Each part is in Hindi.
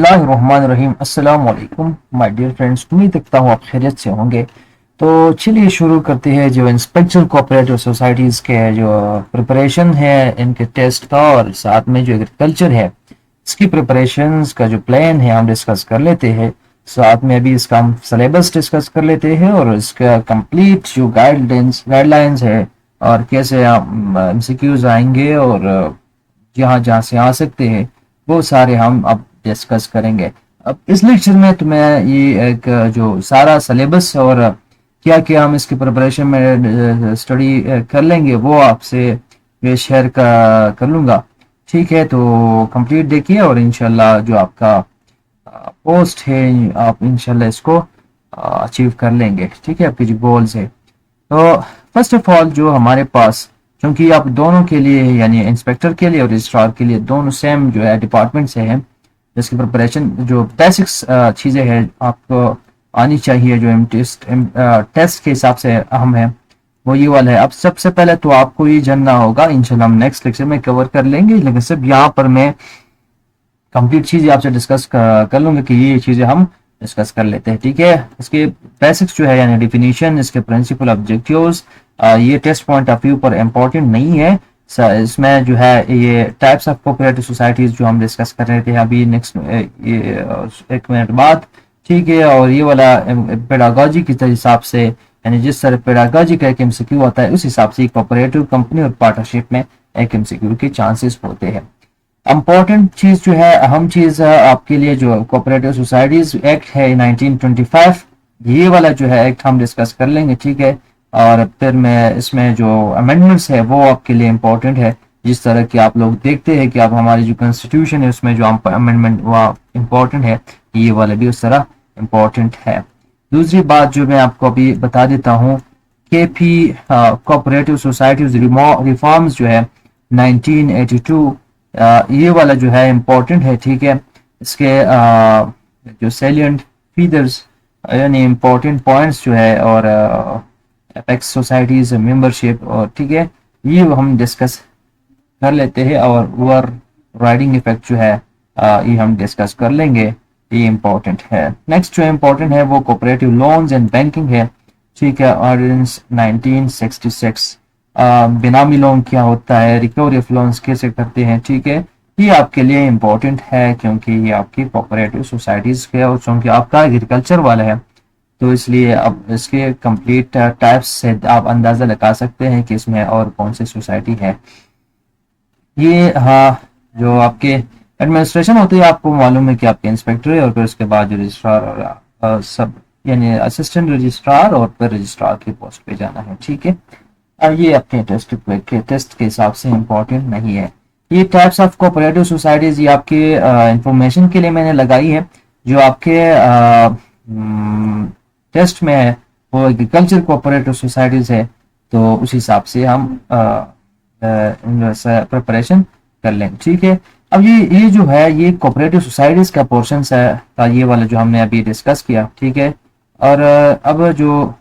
बिस्मिल्लाहिर्रहमानिर्रहीम। अस्सलाम वालेकुम माय डियर फ्रेंड्स, उम्मीद रखता हूँ आप खैरियत से होंगे। तो चलिए शुरू करते हैं जो इंस्पेक्टर कोऑपरेटिव सोसाइटीज़ के जो प्रिपरेशन है इनके टेस्ट का, और साथ में जो एग्रीकल्चर है इसकी प्रिपरेशंस का जो प्लान है हम डिस्कस कर लेते हैं। साथ में अभी इसका हम सिलेबस डिस्कस कर लेते हैं और इसका कंप्लीट जो गाइडलाइंस है और कैसे हम एमसीक्यूज आएंगे और जहाँ जहाँ से आ सकते हैं वो सारे हम अब डिस्कस करेंगे। अब इस लेक्चर में तो मैं ये एक जो सारा सिलेबस और क्या क्या हम इसकी प्रिपरेशन में स्टडी कर लेंगे वो आपसे ये शेयर कर लूँगा। ठीक है, तो कंप्लीट देखिए और इंशाल्लाह जो आपका पोस्ट है आप इंशाल्लाह इसको अचीव कर लेंगे। ठीक है, आपके जो गोल्स है। तो फर्स्ट ऑफ ऑल जो हमारे पास, क्योंकि आप दोनों के लिए यानी इंस्पेक्टर के लिए और रजिस्ट्रार के लिए दोनों सेम जो है डिपार्टमेंट से हैं, जिसकी प्रिपरेशन जो बेसिक्स चीज़ें हैं आपको आनी चाहिए जो टेस्ट के हिसाब से अहम है वो ये वाला है। अब सबसे पहले तो आपको ये जानना होगा, इंशाल्लाह हम नेक्स्ट लेक्चर में कवर कर लेंगे, लेकिन सिर्फ यहाँ पर मैं कंप्लीट चीज़ें आपसे डिस्कस कर लूँगा कि ये चीज़ें हम डिस्कस कर लेते हैं। ठीक है, इसके बेसिक्स जो है यानी डिफिनीशन, इसके प्रिंसिपल ऑब्जेक्टिव्स, ये टेस्ट पॉइंट ऑफ व्यू पर इम्पोर्टेंट नहीं है। इसमें जो है ये टाइप्स ऑफ कोऑपरेटिव सोसाइटीज जो हम डिस्कस कर रहे थे अभी नेक्स्ट ये 1 मिनट बाद। ठीक है, और ये वाला पेडागोजी के हिसाब से यानी जिस तरह पेडागोजी का एक एमसीक्यू आता है उस हिसाब से कोऑपरेटिव कंपनी और पार्टनरशिप में एक एमसीक्यू के चांसेस होते हैं। इम्पोर्टेंट चीज जो है, अहम चीज आपके लिए जो कोऑपरेटिव सोसाइटीज एक्ट है 1925, ये वाला जो है एक्ट हम डिस्कस कर लेंगे। ठीक है, और फिर मैं इसमें जो अमेंडमेंट्स है वो आपके लिए इम्पोर्टेंट है। जिस तरह की आप लोग देखते हैं कि आप हमारी जो कॉन्स्टिट्यूशन है उसमें जो अमेंडमेंट वो इम्पोर्टेंट है, ये वाला भी उस तरह इम्पोर्टेंट है। दूसरी बात जो मैं आपको अभी बता देता हूँ, केपी कोऑपरेटिव सोसाइटीज रिफॉर्म्स जो है 1982, ये वाला जो है इम्पोर्टेंट है। ठीक है, इसके जो सैलिएंट फीचर्स यानी इम्पोर्टेंट पॉइंट्स जो है और एपेक्स सोसाइटीज मेंबरशिप, और ठीक है ये हम डिस्कस कर लेते हैं। और ओवर राइडिंग इफेक्ट जो है ये हम डिस्कस कर लेंगे, ये इम्पोर्टेंट है। नेक्स्ट जो इम्पोर्टेंट है वो कोऑपरेटिव लोन्स एंड बैंकिंग है। ठीक है, ऑर्डिनेंस 1966, बेनामी लोन क्या होता है, रिकवरी ऑफ लोन्स कैसे करते हैं। ठीक है, ये आपके लिए इम्पोर्टेंट है क्योंकि ये आपकी कोऑपरेटिव सोसाइटीज के, और चूंकि आपका एग्रीकल्चर वाला है तो इसलिए अब इसके कंप्लीट टाइप्स से आप अंदाजा लगा सकते हैं कि इसमें और कौन सी सोसाइटी है। ये हाँ, जो आपके एडमिनिस्ट्रेशन होती है आपको मालूम है कि आपके इंस्पेक्टर है और फिर उसके बाद जो रजिस्ट्रार और सब यानी असिस्टेंट रजिस्ट्रार और फिर रजिस्ट्रार की पोस्ट पे जाना है। ठीक है, ये अपने टेस्ट के हिसाब से इम्पोर्टेंट नहीं है। ये टाइप्स ऑफ कोऑपरेटिव सोसाइटीज ये आपके इंफॉर्मेशन के लिए मैंने लगाई है। जो आपके टेस्ट में है वो एग्रीकल्चर कोऑपरेटिव सोसाइटीज है, तो उस हिसाब से हम प्रिपरेशन कर लें। ठीक है, अब ये जो है ये कोऑपरेटिव सोसाइटीज का पोर्शन है, ये वाला जो हमने अभी डिस्कस किया। ठीक है, और अब जो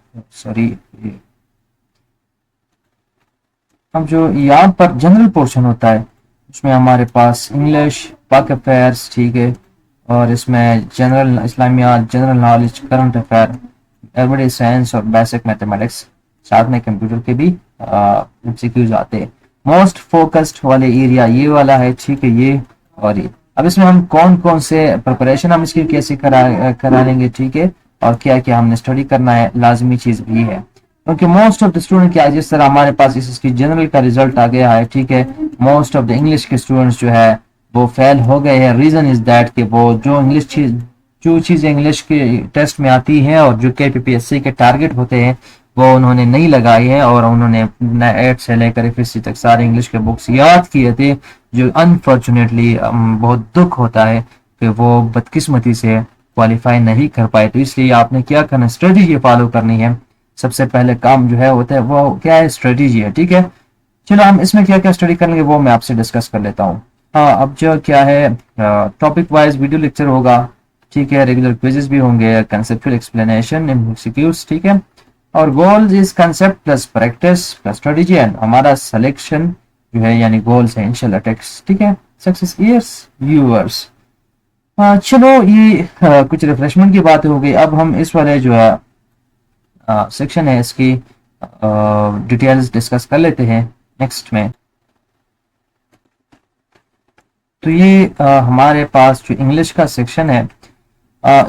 अब जो यहाँ पर जनरल पोर्शन होता है उसमें हमारे पास इंग्लिश, पब्लिक अफेयर्स, ठीक है, और इसमें जनरल इस्लामियात, general knowledge, current affair, everyday science और बेसिक मैथमेटिक्स, साथ में कंप्यूटर के भी एमसीक्यूज आते हैं। मोस्ट फोकस्ड वाले एरिया ये वाला है। ठीक है, ये और ये अब इसमें हम कौन कौन से प्रिपरेशन हम इसकी कैसे करा लेंगे। ठीक है, और क्या क्या हमने स्टडी करना है, लाजमी चीज भी है क्योंकि मोस्ट ऑफ द स्टूडेंट क्या, जिस तरह हमारे पास इसकी जनरल का रिजल्ट आ गया है। ठीक है, मोस्ट ऑफ द इंग्लिश के स्टूडेंट्स जो है वो फेल हो गए हैं। रीजन इज दैट कि वो जो चीजें इंग्लिश के टेस्ट में आती हैं और जो KPPSC के टारगेट होते हैं वो उन्होंने नहीं लगाए हैं, और उन्होंने 8 से लेकर FSC तक सारे इंग्लिश के बुक्स याद किए थे, जो अनफॉर्चुनेटली बहुत दुख होता है कि वो बदकिस्मती से क्वालिफाई नहीं कर पाए। तो इसलिए आपने क्या करना, स्ट्रेटेजी फॉलो करनी है। सबसे पहले काम जो है होता है वो क्या है, स्ट्रेटेजी है। ठीक है, चलो हम इसमें क्या क्या स्टडी करेंगे वो मैं आपसे डिस्कस कर लेता हूँ। हाँ, अब जो क्या है टॉपिक वाइज वीडियो लेक्चर होगा। ठीक है, रेगुलर क्विजेस भी होंगे, कंसेप्चुअल एक्सप्लेनेशन, एमसीक्यूज। ठीक है, और goals is concept plus practice plus strategy, and हमारा सिलेक्शन जो है यानी गोल्स है इंशाल्लाह टेक्स्ट। ठीक है, सक्सेस इयर्स व्यूअर्स। चलो ये कुछ रिफ्रेशमेंट की बात हो गई। अब हम इस वाले जो है सेक्शन है इसकी डिटेल्स डिस्कस कर लेते हैं नेक्स्ट में। तो ये हमारे पास जो इंग्लिश का सेक्शन है,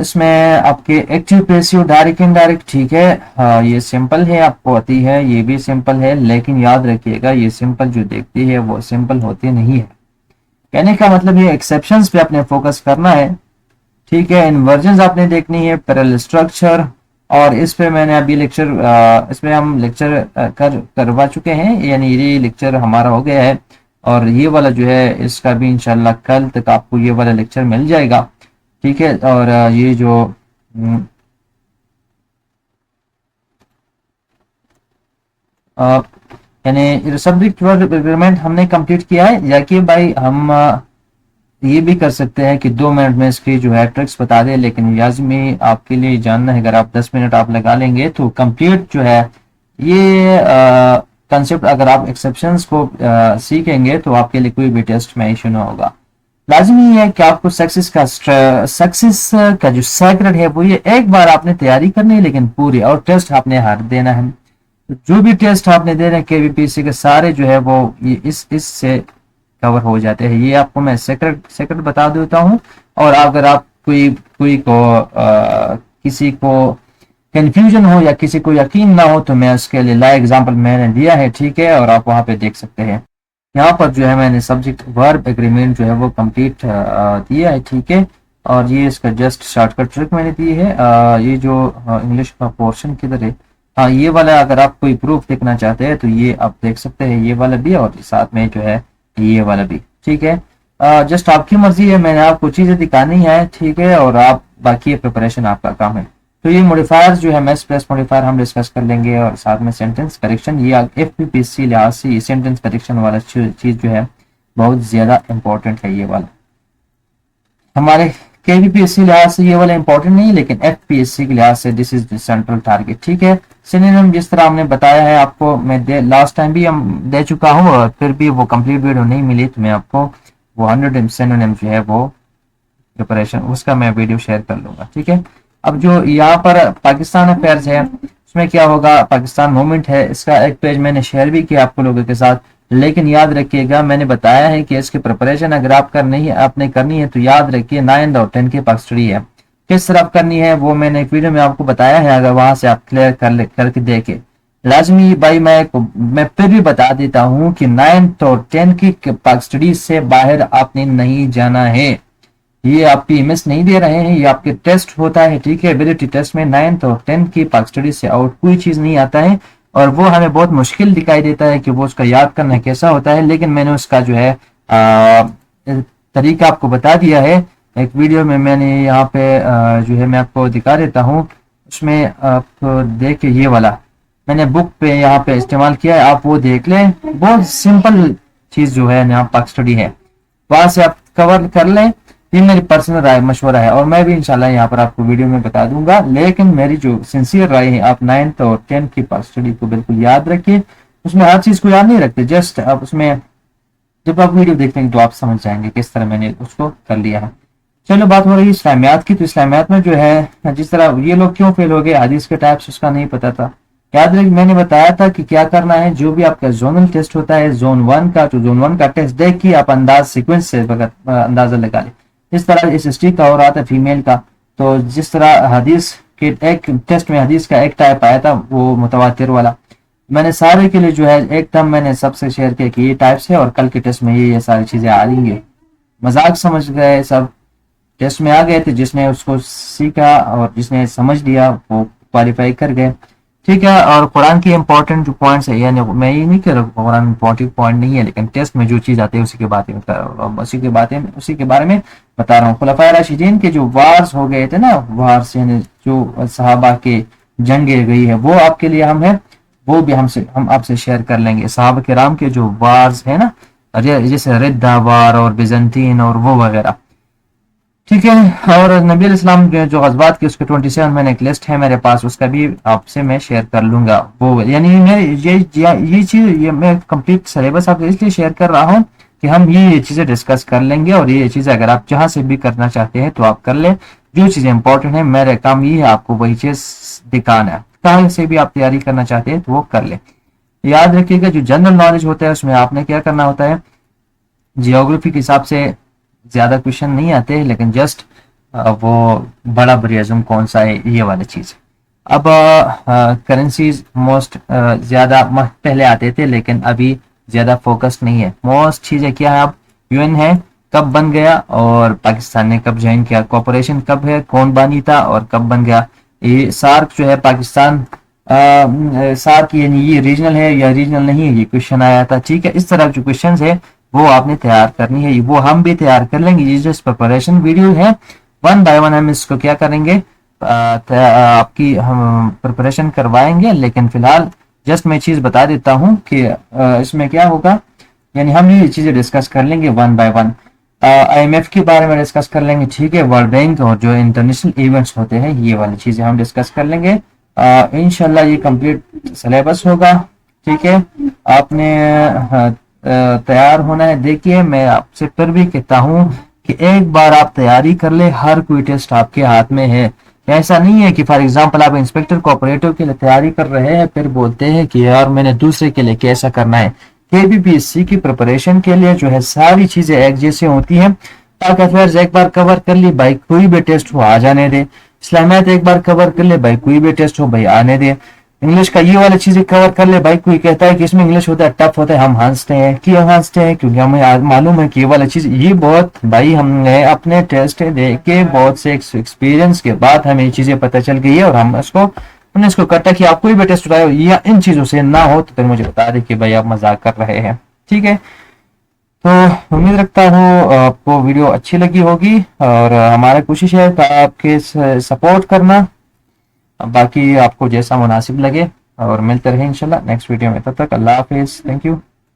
इसमें आपके एक्टिव पैसिव डायरेक्ट इनडायरेक्ट, ठीक है, ये सिंपल है, आपको आती है, ये भी सिंपल है, लेकिन याद रखिएगा ये सिंपल जो देखती है वो सिंपल होती नहीं है। कहने का मतलब ये एक्सेप्शंस पे अपने फोकस करना है, ठीक है। इन्वर्जन आपने देखनी है, पैरेलल स्ट्रक्चर, और इस पे मैंने अभी लेक्चर इसमें हम लेक्चर करवा चुके हैं, यानी ये लेक्चर हमारा हो गया है। और ये वाला जो है इसका भी इंशाल्लाह कल तक आपको ये वाला लेक्चर मिल जाएगा, ठीक है। और ये जो यानी सब्जेक्ट वर्ब एग्रीमेंट हमने कंप्लीट किया है, या कि भाई हम ये भी कर सकते हैं कि 2 मिनट में इसकी जो है ट्रिक्स बता दें, लेकिन लाजमी आपके लिए जानना है, अगर आप 10 मिनट आप लगा लेंगे तो कंप्लीट जो है ये कंसेप्ट, अगर आप एक्सेप्शंस को सीखेंगे तो आपके लिए कोई भी टेस्ट में इशू ना होगा। लाजमी है कि आपको सक्सेस का जो सेक्रेट है वो ये एक बार आपने तैयारी करनी है, लेकिन पूरी, और टेस्ट आपने हर देना है। तो जो भी टेस्ट आपने दे रहे हैं केवीपीसी के सारे जो है वो ये इससे कवर हो जाते हैं। ये आपको मैं सेक्रेट बता देता हूँ। और अगर आप कोई को किसी को कंफ्यूजन हो या किसी को यकीन ना हो तो मैं उसके लिए लाइव एग्जांपल मैंने दिया है, ठीक है, और आप वहां पे देख सकते हैं। यहाँ पर जो है मैंने सब्जेक्ट वर्ब एग्रीमेंट जो है वो कंप्लीट दिया है, ठीक है। और ये इसका जस्ट शॉर्टकट ट्रिक मैंने दी है। ये जो इंग्लिश का पोर्शन किधर है, हाँ ये वाला, अगर आप कोई प्रूफ देखना चाहते हैं तो ये आप देख सकते हैं, ये वाला भी और साथ में जो है ये वाला भी, ठीक है। जस्ट आपकी मर्जी है, मैंने आपको चीजें दिखानी है, ठीक है, और आप बाकी प्रिपरेशन आपका काम है। तो ये मॉडिफायर जो है मैथ्स प्लस मॉडिफायर हम डिस्कस कर लेंगे, और साथ में सेंटेंस करेक्शन, ये एफपीपीसी लिहाज से ये सेंटेंस करेक्शन वाला चीज जो है बहुत ज्यादा इंपॉर्टेंट है। ये वाला हमारे केवीपीएससी लिहाज से ये वाला इंपॉर्टेंट नहीं, लेकिन एफपीएससी के लिहाज से this is the central target, ठीक है। सिनोनिम जिस तरह हमने बताया है आपको, मैं लास्ट टाइम भी हम दे चुका हूँ, और फिर भी वो कंप्लीट वीडियो नहीं मिली तो मैं आपको वो 100 सिनोनिम जो है वो प्रिपरेशन उसका मैं वीडियो शेयर कर लूंगा, ठीक है। अब जो यहाँ पर पाकिस्तान अफेयर्स है उसमें क्या होगा, पाकिस्तान मूवमेंट है, इसका एक पेज मैंने शेयर भी किया आपको लोगों के साथ। लेकिन याद रखिएगा मैंने बताया है कि इसकी प्रिपरेशन अगर आप आपने करनी है तो याद रखिए 9 और 10 की पार्क स्टडी है, किस तरह करनी है वो मैंने एक वीडियो में आपको बताया है, अगर वहां से आप क्लियर करके देखे। लाजमी भाई मैं फिर भी बता देता हूं कि 9 और 10 की पार्क स्टडी से बाहर आपने नहीं जाना है। ये आपकी मिस नहीं दे रहे हैं, ये आपके टेस्ट होता है, ठीक है। एबिलिटी टेस्ट में 9 और 10 की पार्क स्टडी से आउट कोई चीज नहीं आता है, और वो हमें बहुत मुश्किल दिखाई देता है कि वो उसका याद करना कैसा होता है। लेकिन मैंने उसका जो है तरीका आपको बता दिया है एक वीडियो में, मैंने यहाँ पे जो है मैं आपको दिखा देता हूँ। उसमें आप देख ये वाला मैंने बुक पे यहाँ पे इस्तेमाल किया है, आप वो देख लें। बहुत सिंपल चीज जो है यहाँ पार्क स्टडी है, वहां से आप कवर कर लें। ये मेरी पर्सनल राय मशवरा है, और मैं भी इंशाल्लाह यहाँ पर आपको वीडियो में बता दूंगा। लेकिन मेरी जो सिंसियर राय है, आप 9 और 10 की पार्ट स्टडी को बिल्कुल याद रखिए। उसमें हर चीज को याद नहीं रखते, जस्ट आप उसमें जब आप वीडियो देखेंगे तो आप समझ जाएंगे किस तरह मैंने उसको कर लिया है। चलो बात हो रही इस्लामियात की, तो इस्लामियात में जो है जिस तरह ये लोग क्यों फेल हो गए, हदीस के टाइप्स उसका नहीं पता था। याद रखिए मैंने बताया था कि क्या करना है, जो भी आपका जोनल टेस्ट होता है जोन 1 का, तो जोन 1 का टेस्ट देख के आप अंदाज सीक्वेंस से अंदाजा लगा ले। इस तरह इस ST का हो रहा था फीमेल का, तो जिस तरह हदीस के एक टेस्ट में हदीस का एक टाइप आया था वो मुतवातिर वाला, मैंने सारे के लिए जो है एक टर्म मैंने सबसे शेयर किया कि ये टाइप्स है, और कल के टेस्ट में ये सारी चीजें आ रही है। मजाक समझ गए सब, टेस्ट में आ गए थे, जिसने उसको सीखा और जिसने समझ लिया वो क्वालिफाई कर गए, ठीक है। और कुरान की इंपॉर्टेंट जो पॉइंट्स है, यानी मैं ये नहीं कह रहा कुरान इंपॉर्टेंट पॉइंट नहीं है, लेकिन टेस्ट में जो चीज आती है उसी के बारे में बता रहा हूँ। खुलफाए राशिदीन के जो वार्स हो गए थे ना, वार्स यानी जो सहाबा के जंगे गई है वो आपके लिए हम है, वो भी हम आपसे शेयर कर लेंगे। सहाबा किराम के जो वार्स है ना, जैसे रिद्दा वार और बिजंतीन और वो वगैरह, ठीक है। और नबी इस्लाम जो गज़वात की उसके 27 मैंने एक लिस्ट है मेरे पास, उसका भी आपसे मैं शेयर कर लूंगा। वो यानी मैं ये चीज ये मैं कंप्लीट सिलेबस आपसे इसलिए शेयर कर रहा हूँ कि हम ये चीज़ें डिस्कस कर लेंगे, और ये चीज़ें अगर आप जहाँ से भी करना चाहते हैं तो आप कर लें। जो चीज़ें इंपॉर्टेंट है, मेरा काम ये है आपको वही चीज़ दिखाना है। कहीं से भी आप तैयारी करना चाहते हैं तो वो कर लें। याद रखिएगा, जो जनरल नॉलेज होता है उसमें आपने क्या करना होता है, जियोग्राफी के हिसाब से ज़्यादा क्वेश्चन नहीं आते, लेकिन जस्ट वो बड़ा बरियाज़म कौन सा है, ये वाली चीज़। अब करेंसीज मोस्ट ज़्यादा पहले आते थे, लेकिन अभी ज़्यादा फोकस नहीं है। मोस्ट चीज़ें क्या है, अब यूएन है कब बन गया, और पाकिस्तान ने कब ज्वाइन किया, कॉपरेशन कब है, कौन बानी था और कब बन गया। ये सार्क जो है पाकिस्तान, सार्क यानी ये रीजनल है या रीजनल नहीं है, ये क्वेश्चन आया था। ठीक है, इस तरह जो क्वेश्चन है वो आपने तैयार करनी है, वो हम भी तैयार कर लेंगे। ये जो प्रिपरेशन वीडियो है, वन बाय वन हम इसको क्या करेंगे, आपकी हम प्रिपरेशन करवाएंगे। लेकिन फिलहाल जस्ट मैं चीज़ बता देता हूँ कि इसमें क्या होगा, यानी हम ये चीज़ें डिस्कस कर लेंगे वन बाय वन। IMF के बारे में डिस्कस कर लेंगे, ठीक है, वर्ल्ड बैंक और जो इंटरनेशनल इवेंट्स होते हैं ये वाली चीज़ें हम डिस्कस कर लेंगे। इंशाल्लाह ये कंप्लीट सिलेबस होगा। ठीक है, आपने तैयार होना है। देखिए, मैं आपसे फिर भी कहता हूँ कि एक बार आप तैयारी कर ले, हर कोई टेस्ट आपके हाथ में है। ऐसा नहीं है कि फॉर एग्जांपल आप इंस्पेक्टर कोऑपरेटिव के लिए तैयारी कर रहे हैं, फिर बोलते हैं कि यार मैंने दूसरे के लिए कैसा करना है। KVPSC की प्रिपरेशन के लिए जो है सारी चीजें एक जैसे होती हैं। पाक अफेयर्स एक बार कवर कर ली भाई, कोई भी टेस्ट हो आ जाने दे। इस्लामियात एक बार कवर कर ले भाई, कोई भी टेस्ट हो भाई आने दे। इंग्लिश का ये वाली चीजें कवर कर ले भाई, कोई कहता है कि इसमें इंग्लिश होता है टफ होता है, हम हंसते हैं। क्यों हंसते हैं? क्योंकि हमें मालूम है कि ये वाली चीज ये बहुत भाई, हमने अपने टेस्ट दे के बहुत से एक्सपीरियंस के बाद हमें ये चीजें पता चल गई है, और हम हमने इसको कटा कि आप कोई भी टेस्ट उठाए या इन चीजों से ना हो तो फिर मुझे बता दे कि भाई आप मजाक कर रहे हैं। ठीक है, तो उम्मीद रखता हूँ आपको वीडियो अच्छी लगी होगी, और हमारा कोशिश है कि आपके सपोर्ट करना, बाकी आपको जैसा मुनासिब लगे, और मिलते रहे इंशाल्लाह नेक्स्ट वीडियो में। तब तक अल्लाह हाफिज, थैंक यू।